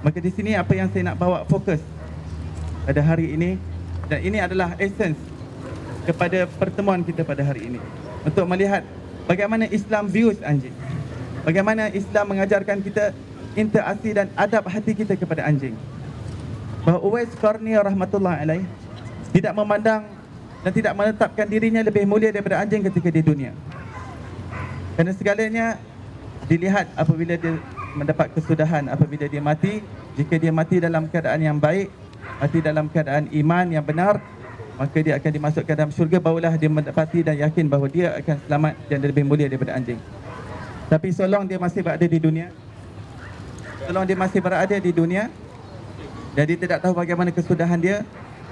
Maka di sini apa yang saya nak bawa fokus pada hari ini, dan ini adalah essence kepada pertemuan kita pada hari ini, untuk melihat bagaimana Islam views anjing, bagaimana Islam mengajarkan kita interaksi dan adab hati kita kepada anjing. Bahawa Uwais Qarni rahmatullah alaih tidak memandang dan tidak menetapkan dirinya lebih mulia daripada anjing ketika di dunia, kerana segalanya dilihat apabila dia mendapat kesudahan, apabila dia mati. Jika dia mati dalam keadaan yang baik, mati dalam keadaan iman yang benar, maka dia akan dimasukkan dalam syurga. Barulah dia mendapati dan yakin bahawa dia akan selamat dan lebih mulia daripada anjing. Tapi selong dia masih berada di dunia, selong dia masih berada di dunia, jadi tidak tahu bagaimana kesudahan dia,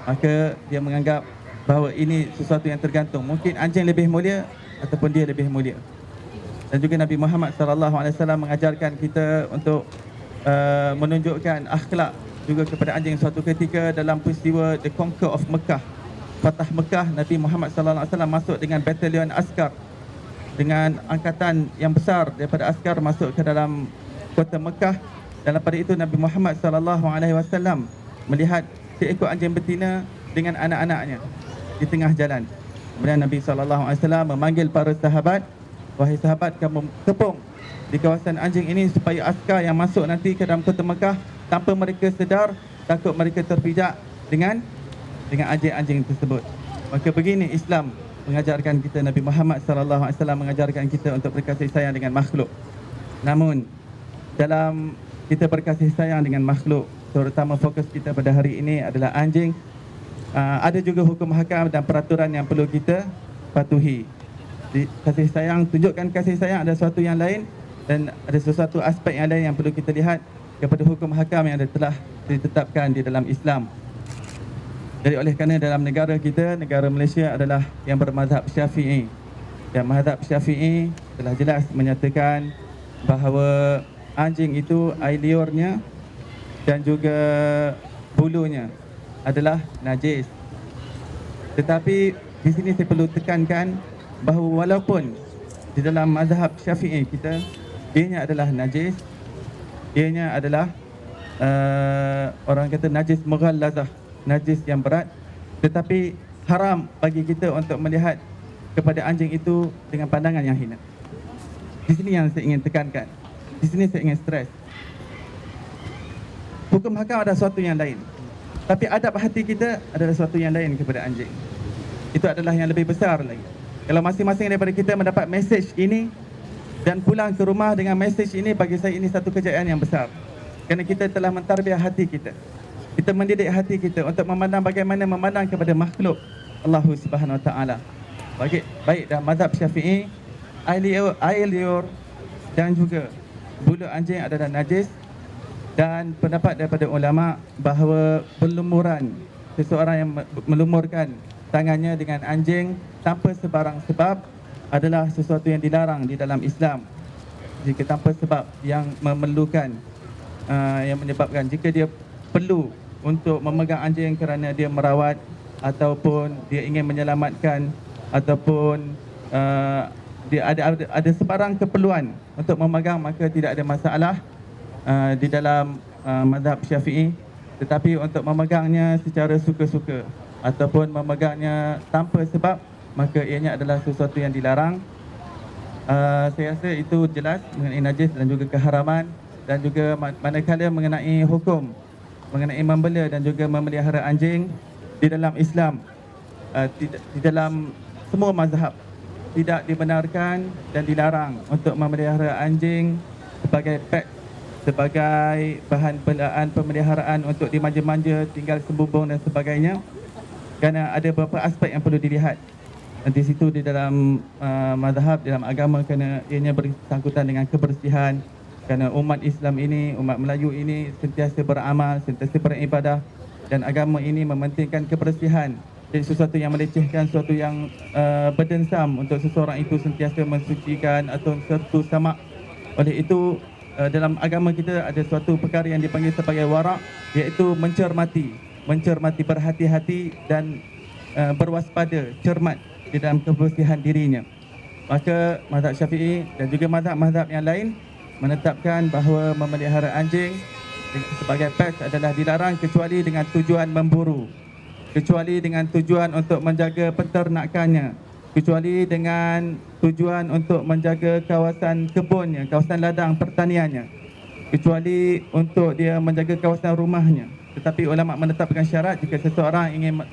maka dia menganggap bahawa ini sesuatu yang tergantung. Mungkin anjing lebih mulia ataupun dia lebih mulia. Dan juga Nabi Muhammad SAW mengajarkan kita untuk menunjukkan akhlak juga kepada anjing. Suatu ketika dalam peristiwa The Conquer of Mekah, Fatah Mekah, Nabi Muhammad SAW masuk dengan batalion askar, dengan angkatan yang besar daripada askar masuk ke dalam kota Mekah. Dan pada itu Nabi Muhammad SAW melihat seekor anjing betina dengan anak-anaknya di tengah jalan. Kemudian Nabi SAW memanggil para sahabat, wahai sahabat, kamu kepung di kawasan anjing ini supaya askar yang masuk nanti ke dalam kota Mekah tanpa mereka sedar, takut mereka terpijak dengan anjing-anjing tersebut. Maka begini Islam mengajarkan kita, Nabi Muhammad SAW mengajarkan kita untuk berkasih sayang dengan makhluk. Namun dalam kita berkasih sayang dengan makhluk, terutama fokus kita pada hari ini adalah anjing, ada juga hukum hakam dan peraturan yang perlu kita patuhi. Kasih sayang, tunjukkan kasih sayang ada sesuatu yang lain, dan ada sesuatu aspek yang lain yang perlu kita lihat kepada hukum hakam yang telah ditetapkan di dalam Islam. Jadi oleh kerana dalam negara kita, negara Malaysia adalah yang bermazhab Syafi'i, dan mazhab Syafi'i telah jelas menyatakan bahawa anjing itu air liurnya dan juga bulunya adalah najis. Tetapi di sini saya perlu tekankan bahawa walaupun di dalam mazhab Syafi'i kita ianya adalah najis, ianya adalah orang kata najis mughallazah, najis yang berat, tetapi haram bagi kita untuk melihat kepada anjing itu dengan pandangan yang hina. Di sini yang saya ingin tekankan, di sini saya ingin stres. Hukum hakam ada sesuatu yang lain, tapi adab hati kita adalah sesuatu yang lain kepada anjing. Itu adalah yang lebih besar lagi. Kalau masing-masing daripada kita mendapat mesej ini dan pulang ke rumah dengan mesej ini, bagi saya ini satu kejayaan yang besar. Kerana kita telah mentarbiah hati kita. Kita mendidik hati kita untuk memandang bagaimana memandang kepada makhluk Allah Subhanahu Wa Taala. Baik dalam mazhab Syafi'i, air liur dan juga bulu anjing adalah najis, dan pendapat daripada ulama bahawa berlumuran, seseorang yang melumurkan tangannya dengan anjing tanpa sebarang sebab adalah sesuatu yang dilarang di dalam Islam. Jika tanpa sebab yang memerlukan, yang menyebabkan, jika dia perlu untuk memegang anjing kerana dia merawat ataupun dia ingin menyelamatkan ataupun dia ada sebarang keperluan untuk memegang, maka tidak ada masalah di dalam mazhab Syafi'i. Tetapi untuk memegangnya secara suka-suka ataupun memegangnya tanpa sebab, maka ianya adalah sesuatu yang dilarang. Saya rasa itu jelas mengenai najis dan juga keharaman, dan juga manakala mengenai hukum mengenai membela dan juga memelihara anjing di dalam Islam, di dalam semua mazhab tidak dibenarkan dan dilarang untuk memelihara anjing sebagai pet, sebagai bahan belaan pemeliharaan untuk dimanja-manja, tinggal sembubung dan sebagainya. Kerana ada beberapa aspek yang perlu dilihat di situ di dalam mazhab, dalam agama, kerana ianya bersangkutan dengan kebersihan. Kerana umat Islam ini, umat Melayu ini sentiasa beramal, sentiasa beribadah, dan agama ini mementingkan kebersihan. Jadi sesuatu yang melecehkan, sesuatu yang berdensam untuk seseorang itu sentiasa mensucikan atau sertu sama. Oleh itu dalam agama kita ada suatu perkara yang dipanggil sebagai warak, iaitu mencermati, berhati-hati dan berwaspada, cermat di dalam kebersihan dirinya. Maka mazhab Syafi'i dan juga mazhab-mazhab yang lain menetapkan bahawa memelihara anjing sebagai pers adalah dilarang kecuali dengan tujuan memburu, kecuali dengan tujuan untuk menjaga penternakannya, kecuali dengan tujuan untuk menjaga kawasan kebunnya, kawasan ladang pertaniannya, kecuali untuk dia menjaga kawasan rumahnya. Tetapi ulama menetapkan syarat jika seseorang ingin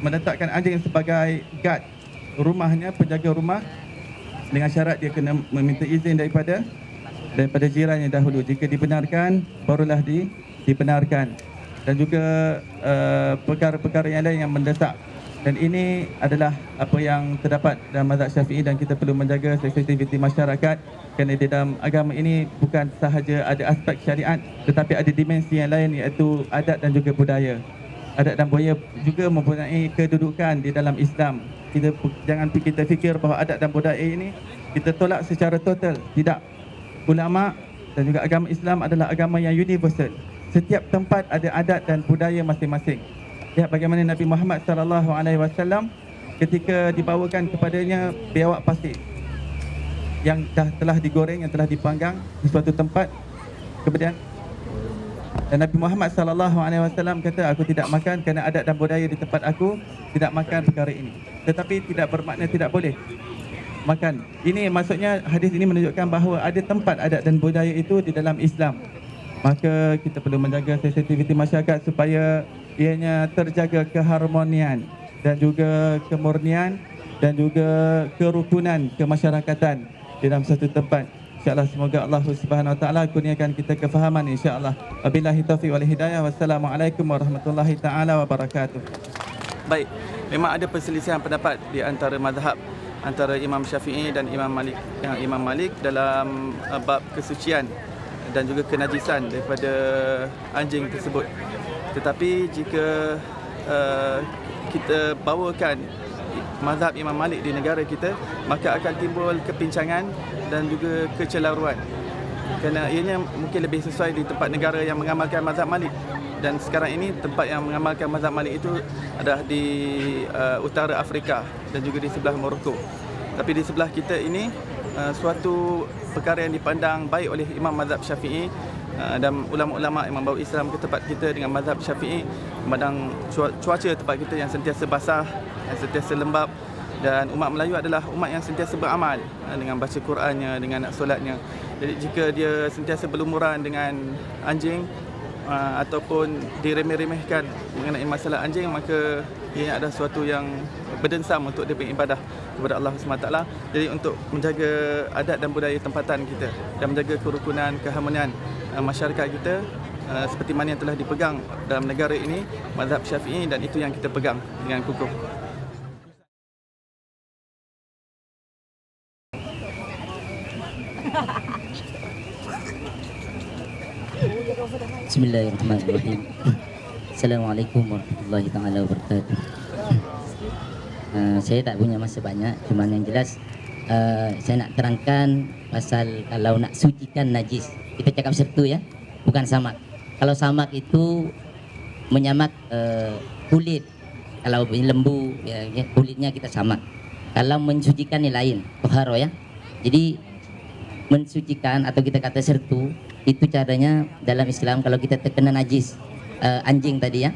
meletakkan anjing sebagai guard rumahnya, penjaga rumah, dengan syarat dia kena meminta izin daripada jirannya dahulu. Jika dibenarkan, barulah dibenarkan. Dan juga perkara-perkara yang lain yang mendesak. Dan ini adalah apa yang terdapat dalam mazhab Syafi'i, dan kita perlu menjaga sensitiviti masyarakat kerana di dalam agama ini bukan sahaja ada aspek syariat tetapi ada dimensi yang lain, iaitu adat dan juga budaya. Adat dan budaya juga mempunyai kedudukan di dalam Islam. Jangan kita fikir bahawa adat dan budaya ini kita tolak secara total. Tidak. Ulama dan juga agama Islam adalah agama yang universal. Setiap tempat ada adat dan budaya masing-masing. Lihat bagaimana Nabi Muhammad SAW ketika dibawakan kepadanya biawak pasir yang telah digoreng, yang telah dipanggang di suatu tempat. Kemudian dan Nabi Muhammad SAW kata, aku tidak makan kerana adat dan budaya di tempat aku tidak makan perkara ini. Tetapi tidak bermakna tidak boleh makan. Ini maksudnya hadis ini menunjukkan bahawa ada tempat adat dan budaya itu di dalam Islam. Maka kita perlu menjaga sensitiviti masyarakat supaya ianya terjaga keharmonian dan juga kemurnian dan juga kerukunan kemasyarakatan di dalam satu tempat. InsyaAllah semoga Allah Subhanahu Wa Taala kurniakan kita kefahaman insyaAllah. Wabillahi taufiq wal hidayah. Wassalamualaikum warahmatullahi taala wabarakatuh. Baik, memang ada perselisihan pendapat di antara mazhab antara Imam Syafi'i dan Imam Malik dalam bab kesucian dan juga kenajisan daripada anjing tersebut. Tetapi jika kita bawakan mazhab Imam Malik di negara kita, maka akan timbul kepincangan dan juga kecelaruan. Kerana ianya mungkin lebih sesuai di tempat negara yang mengamalkan mazhab Malik. Dan sekarang ini tempat yang mengamalkan mazhab Malik itu adalah di utara Afrika dan juga di sebelah Morocco. Tapi di sebelah kita ini suatu perkara yang dipandang baik oleh Imam mazhab Syafi'i dan ulama-ulama yang membawa Islam ke tempat kita dengan mazhab Syafi'i, memandang cuaca tempat kita yang sentiasa basah, yang sentiasa lembap, dan umat Melayu adalah umat yang sentiasa beramal dengan baca Qurannya, dengan nak solatnya. Jadi jika dia sentiasa berlumuran dengan anjing ataupun diremeh-remehkan mengenai masalah anjing, maka ia adalah suatu yang berdensam untuk dia beribadah kepada Allah SWT. Jadi untuk menjaga adat dan budaya tempatan kita dan menjaga kerukunan, keharmonian masyarakat kita seperti mana yang telah dipegang dalam negara ini mazhab Syafi'i, dan itu yang kita pegang dengan kukuh. Bismillahirrahmanirrahim. Assalamualaikum warahmatullahi taala wabarakatuh. Saya tak punya masa banyak, cuma yang jelas saya nak terangkan pasal kalau nak sucikan najis. Kita cakap sertu ya, bukan samak. Kalau samak itu menyamak kulit. Kalau lembu ya, kulitnya kita samak. Kalau mensucikan ni lain, toharo ya. Jadi mensucikan atau kita kata sertu itu caranya dalam Islam. Kalau kita terkena najis anjing tadi ya,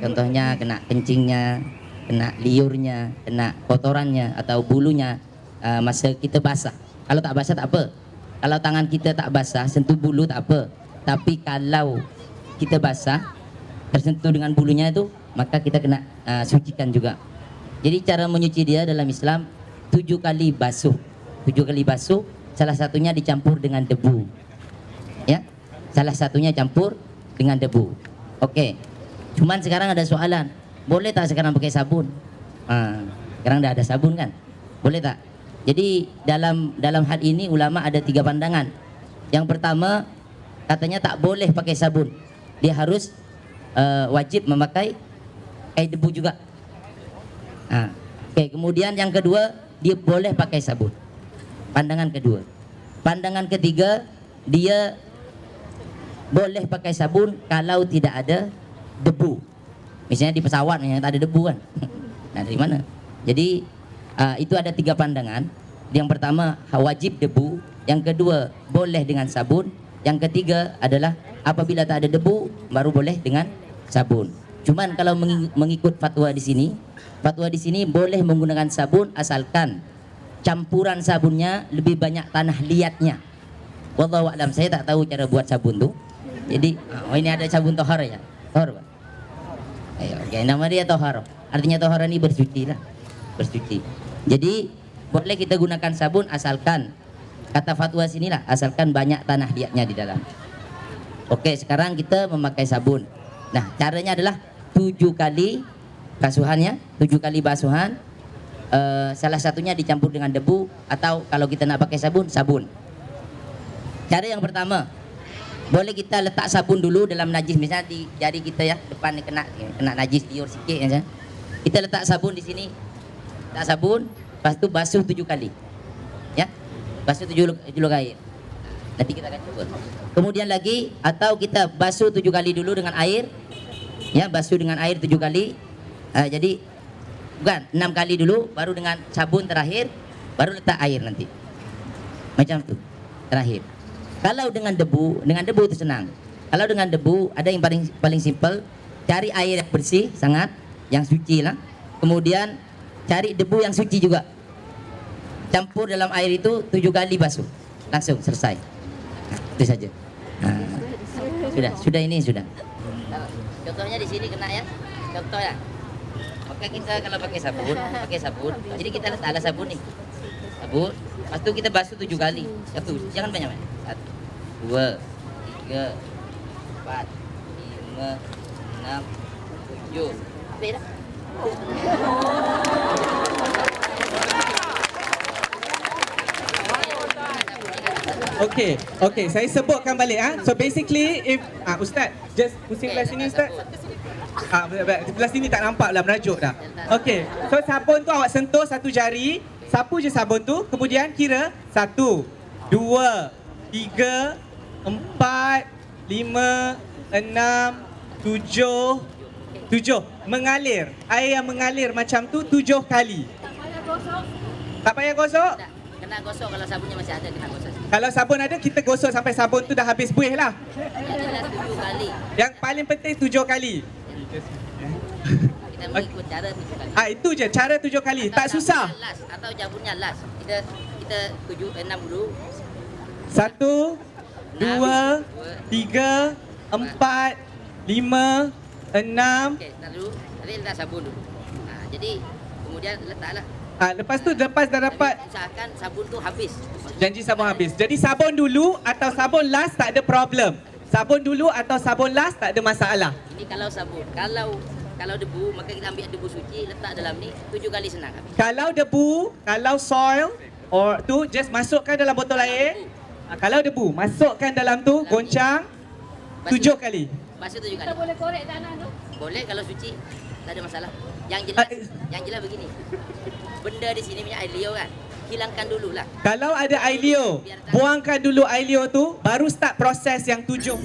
contohnya kena kencingnya, kena liurnya, kena kotorannya atau bulunya, masa kita basah. Kalau tak basah tak apa. Kalau tangan kita tak basah, sentuh bulu tak apa. Tapi kalau kita basah, tersentuh dengan bulunya itu, maka kita kena sucikan juga. Jadi cara menyuci dia dalam Islam 7 kali basuh. 7 kali basuh, salah satunya dicampur dengan debu. Ya, salah satunya campur dengan debu. Oke. Cuman sekarang ada soalan. Boleh tak sekarang pakai sabun? Sekarang dah ada sabun kan? Boleh tak? Jadi dalam hal ini ulama ada 3 pandangan. Yang pertama katanya tak boleh pakai sabun. Dia harus wajib memakai air debu juga. Oke. Kemudian yang kedua, dia boleh pakai sabun. Pandangan kedua. Pandangan ketiga, dia boleh pakai sabun kalau tidak ada debu. Misalnya di pesawat yang tak ada debu kan. Nah, dari mana? Jadi itu ada 3 pandangan. Yang pertama wajib debu, yang kedua boleh dengan sabun, Yang ketiga adalah apabila tak ada debu baru boleh dengan sabun. Cuman kalau mengikut fatwa di sini boleh menggunakan sabun asalkan campuran sabunnya lebih banyak tanah liatnya. Wallahu a'lam, saya tak tahu cara buat sabun tuh. Jadi, oh ini ada sabun tohar ya. Tohar, Pak. Ayo, oke, nama dia tohar. Artinya tohar ini bersuci lah. Bersuci. Jadi, boleh kita gunakan sabun asalkan kata fatwa sinilah, asalkan banyak tanah liatnya di dalam. Oke, sekarang kita memakai sabun. Nah, caranya adalah 7 kali basuhannya, 7 kali basuhan. Salah satunya dicampur dengan debu atau kalau kita nak pakai sabun, sabun. Cara yang pertama, boleh kita letak sabun dulu dalam najis, misalnya di jari kita ya, depan ni kena najis liur sikit ya. Kita letak sabun di sini. Letak sabun, lepas tu basuh 7 kali. Ya. Basuh 7 kali. Nanti kita akan coba. Kemudian lagi atau kita basuh 7 kali dulu dengan air. Ya, basuh dengan air 7 kali. Jadi bukan 6 kali dulu, baru dengan sabun terakhir, baru letak air nanti. Macam tu. Terakhir. Kalau dengan debu itu senang. Kalau dengan debu ada yang paling simple, cari air yang bersih sangat, yang suci lah. Kemudian cari debu yang suci juga. Campur dalam air itu 7 kali basuh. Langsung selesai. Nah, itu saja. Sudah ini sudah. Contohnya di sini kena ya. Contoh ya. Maka kita kalau pakai sabun. Jadi kita letaklah sabun nih. Sabun. Lepas itu kita basuh 7 kali. Satu, jangan banyak-banyak. 1, 2, 3, 4, 5, 6, 7. Habis dah. Okay, saya sebutkan balik. So basically, if Ustaz, just pusing belah sini Ustaz. Belah sini tak nampak lah, merajuk dah. Okay, so sabun tu awak sentuh satu jari, sapu je sabun tu, kemudian kira 1, 2, 3, 4, 5, 6, 7. Mengalir. Air yang mengalir macam tu 7 kali. Tak payah gosok? Kena gosok kalau sabunnya masih ada, kena gosok. Kalau sabun ada, kita gosok sampai sabun tu dah habis buih lah. Yang jelas 7 kali. Yang paling penting 7 kali. Kita mengikut cara 7 kali. Itu je, cara 7 kali. Tak susah. Atau sabunnya last. Kita 6 dulu. 1, 2, 3, 4, 5, 6. Okey, tak dulu. Tadi letak sabun dulu. Jadi kemudian letaklah. Lepas tu dah dapat Usahakan sabun tu habis. janji sabun habis. Jadi sabun dulu atau sabun last tak ada problem. Sabun dulu atau sabun last tak ada masalah. Ini kalau sabun. Kalau debu, maka kita ambil debu suci, letak dalam ni 7 kali senang habis. Kalau debu, kalau soil or tu just masukkan dalam botol air. Kalau debu, masukkan dalam tu, goncang 7 kali. Basuh 7 kali. Kita boleh korek tanah tu? Boleh kalau suci, tak ada masalah. Yang jelas begini. Benda di sini punya air liur kan. Hilangkan dululah. Kalau ada air liur, buangkan dulu air liur tu, baru start proses yang 7.